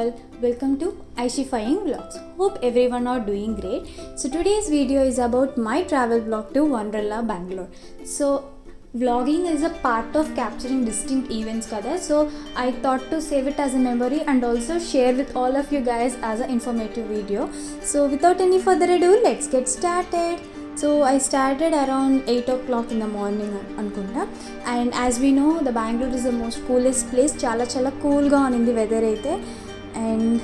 all, welcome to Aishifying Vlogs. Hope everyone are doing great. So today's video is about my travel vlog to Wonderla, Bangalore. So vlogging is a part of capturing distinct events kada. So I thought to save it as a memory and also share with all of you guys as an informative video. So without any further ado, let's get started. So I started around 8 o'clock in the morning అనుకుంటా. And as we know, the Bangalore is the most coolest place. చాలా కూల్గా ఉంది weather అయితే. And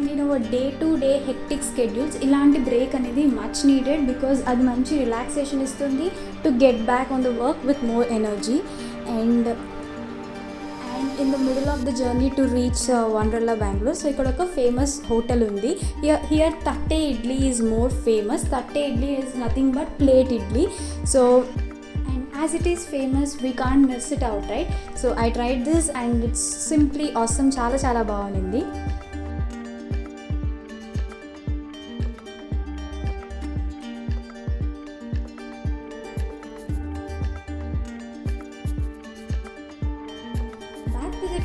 you know, day to day hectic schedules ఇలాంటి break అనేది much needed because అది మంచి relaxation ఇస్తుంది to get back on the work with more energy. And in the middle of the journey to reach Wonderla, Bangalore, so ikkada oka famous hotel undi. Here Tatte Idli is more famous. Tatte Idli is nothing but plate idli. So and as it is famous, we can't miss it out, right? So I tried this and it's simply awesome. చాలా బాగుంది.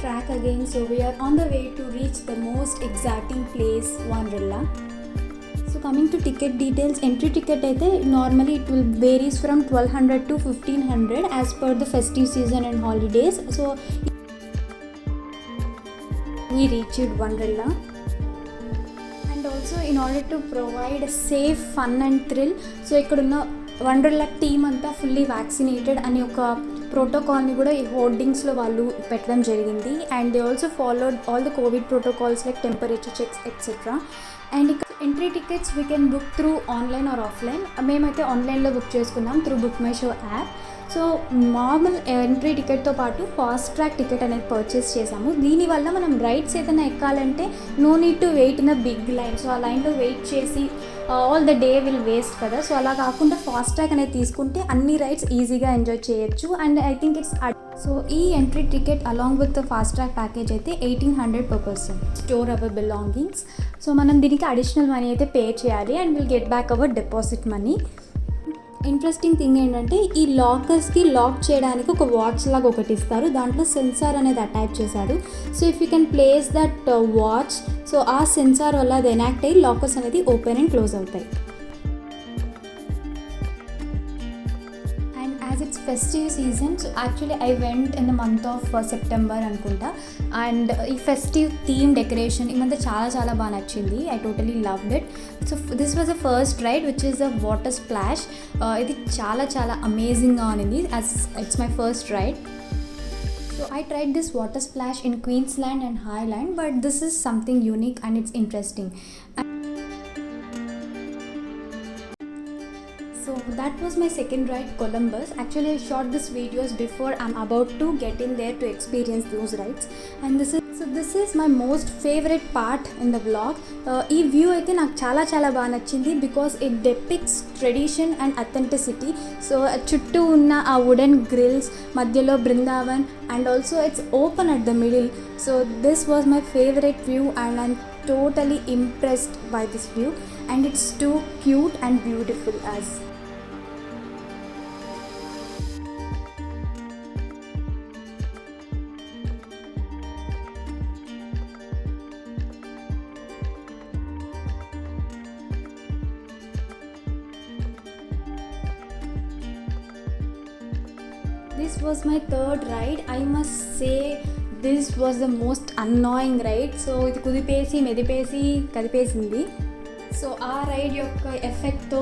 Track again, so we are on the way to reach the most exciting place, Wonderla. So coming to ticket details, entry ticket aithe normally it will varies from 1200 to 1500 as per the festive season and holidays. So we reached Wonderla, and also in order to provide a safe fun and thrill, so ikkadunna Wonderla team anta fully vaccinated అని ఒక ప్రోటోకాల్ని కూడా ఈ హోర్డింగ్స్లో వాళ్ళు పెట్టడం జరిగింది. And they also followed all the covid protocols like temperature checks etcetera. And ఇక్కడ entry tickets we can book through online or offline. మేమైతే ఆన్లైన్లో బుక్ చేసుకున్నాం through book my show app. So normal entry టికెట్తో పాటు fast track ticket అనేది purchase చేసాము. దీనివల్ల మనం రైడ్స్ ఏదైనా ఎక్కాలంటే no need to wait in a big line. So ఆ లైన్లో వెయిట్ చేసి all the day will waste కదా. సో అలా కాకుండా ఫాస్ట్ ట్రాక్ అనేది తీసుకుంటే అన్ని రైడ్స్ ఈజీగా ఎంజాయ్ చేయొచ్చు. And I think it's so ఈ entry ticket along with the fast track package అయితే 1800 per person. Store our belongings. So మనం దీనికి అడిషనల్ మనీ అయితే పే చేయాలి and will get back our deposit money. Interesting thing ఏంటంటే ఈ లాకర్స్కి lock చేయడానికి ఒక వాచ్ లాగా ఒకటి ఇస్తారు. దాంట్లో సెన్సార్ అనేది అటాచ్ చేశారు. So if you can place that watch, so ఆ సెన్సార్ వల్ల అది ఎనాక్ట్ అయ్యి లాకర్స్ అనేది ఓపెన్ అండ్ క్లోజ్ అవుతాయి. As it's festive season, so actually I went in the month of September అనుకుంటా. అండ్ ఈ ఫెస్టివ్ థీమ్ డెకరేషన్ ఈ మధ్య చాలా బాగా నచ్చింది. I totally loved it. So this was the first ride which is the water splash. ఇది చాలా అమేజింగ్గా ఉంది. As it's my first ride. So I tried this water splash in Queensland and Highland, but this is something unique and it's interesting. So that was my second ride, Columbus. Actually I shot these videos before I'm about to get in there to experience those rides. And this is my most favorite part in the vlog. ఈ view అయితే నాకు చాలా బాగా నచ్చింది because it depicts tradition and authenticity. So చుట్టూ ఉన్న ఆ wooden grills, మధ్యలో Brindavan, and also it's open at the middle. So this was my favourite view and I'm totally impressed by this view, and it's too cute and beautiful as. This was my third ride. I must say this was the most annoying ride. So ఇది కుదిపేసి మెదిపేసి కదిపేసింది. So ఆ ride యొక్క ఎఫెక్ట్తో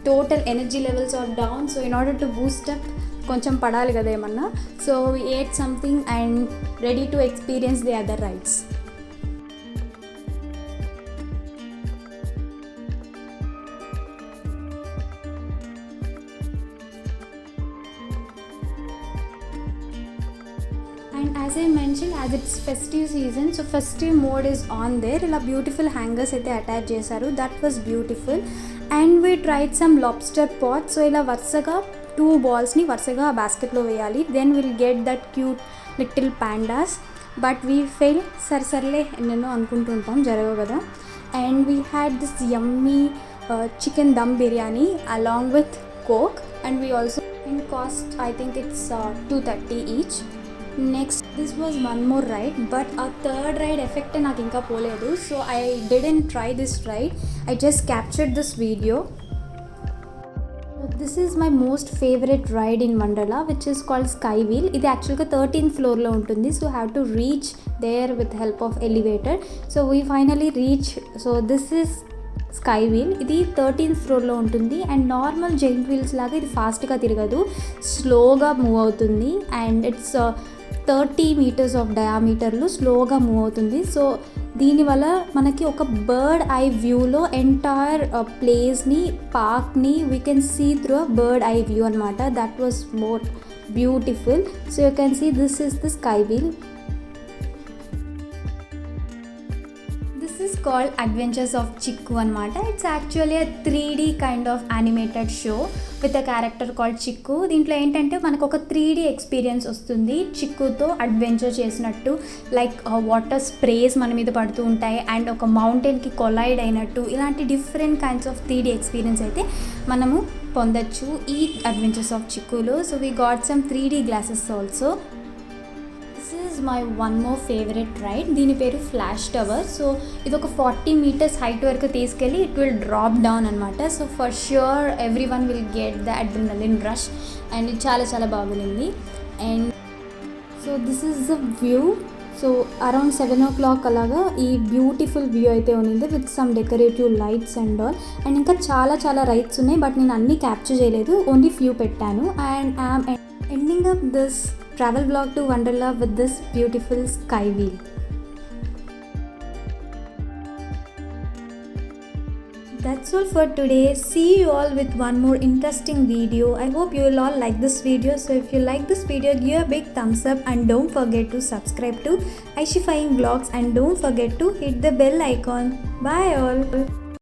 total energy levels are down. So in order to boost up కొంచెం పడాలి కదా ఏమన్నా. So we ate something and ready to experience the other rides. And as I mentioned, as it's festive season, so festive mode is on there. ఇలా beautiful hangers అయితే attach చేశారు. That was beautiful. And we tried some lobster pot. So ఇలా వరుసగా 2 balls-ని వరుసగా బాస్కెట్లో వేయాలి. Then will get that cute little pandas. But we fail. సర్లే ఎన్నెన్నో అనుకుంటుంటాం, జరగవు కదా. And we had this yummy chicken dum biryani along with Coke. And we also in cost I think it's 230 each. Next this was one more ride, but ఆ third ride effect నాకు ఇంకా పోలేదు. So I didn't try this ride, I just captured this video. This is my most favourite ride in Wonderla which is called sky wheel. ఇది యాక్చువల్గా 13th ఫ్లోర్లో ఉంటుంది. So have to reach there with help of elevator. So we finally reach. So this is sky wheel. ఇది 13th ఫ్లోర్లో ఉంటుంది and normal giant wheels లాగా ఇది ఫాస్ట్గా తిరగదు, స్లోగా మూవ్ అవుతుంది. అండ్ ఇట్స్ 30 meters ఆఫ్ డయామీటర్లో స్లోగా మూవ్ అవుతుంది. సో దీనివల్ల మనకి ఒక బర్డ్ ఐ వ్యూలో ఎంటైర్ ప్లేస్ని, పార్క్ని we can see through a bird eye view అనమాట. That was more beautiful. So you can see this is the sky wheel. This is called Adventures of Chikku అనమాట. It's actually a 3D kind of animated show with a character called Chikku. దీంట్లో ఏంటంటే మనకు ఒక 3D experience వస్తుంది చిక్కుతో adventure చేసినట్టు. Like water sprays మన మీద పడుతూ ఉంటాయి అండ్ ఒక మౌంటైన్కి కొలైడ్ అయినట్టు, ఇలాంటి different kinds of 3D experience అయితే మనము పొందొచ్చు ఈ అడ్వెంచర్స్ ఆఫ్ చిక్కులో. So we got some 3D glasses also. My one more favourite ride, దీని పేరు ఫ్లాష్ టవర్. సో ఇది ఒక 40 meters హైట్ వరకు తీసుకెళ్ళి ఇట్ విల్ డ్రాప్ డౌన్ అనమాట. So for sure every one will get the adrenaline rush and ఇది చాలా చాలా బాగుంది. And so this is the view. So around 7 o'clock అలాగా ఈ బ్యూటిఫుల్ వ్యూ అయితే ఉంది with some decorative lights and all. And ఇంకా చాలా చాలా రైడ్స్ ఉన్నాయి, బట్ నేను అన్నీ క్యాప్చర్ చేయలేదు, ఓన్లీ ఫ్యూ పెట్టాను. And I'm ending up this travel vlog to Wonderla with this beautiful sky wheel. That's all for today. See you all with one more interesting video. I hope you will all like this video. So if you like this video, give a big thumbs up and don't forget to subscribe to Aishifying Vlogs and don't forget to hit the bell icon. Bye all.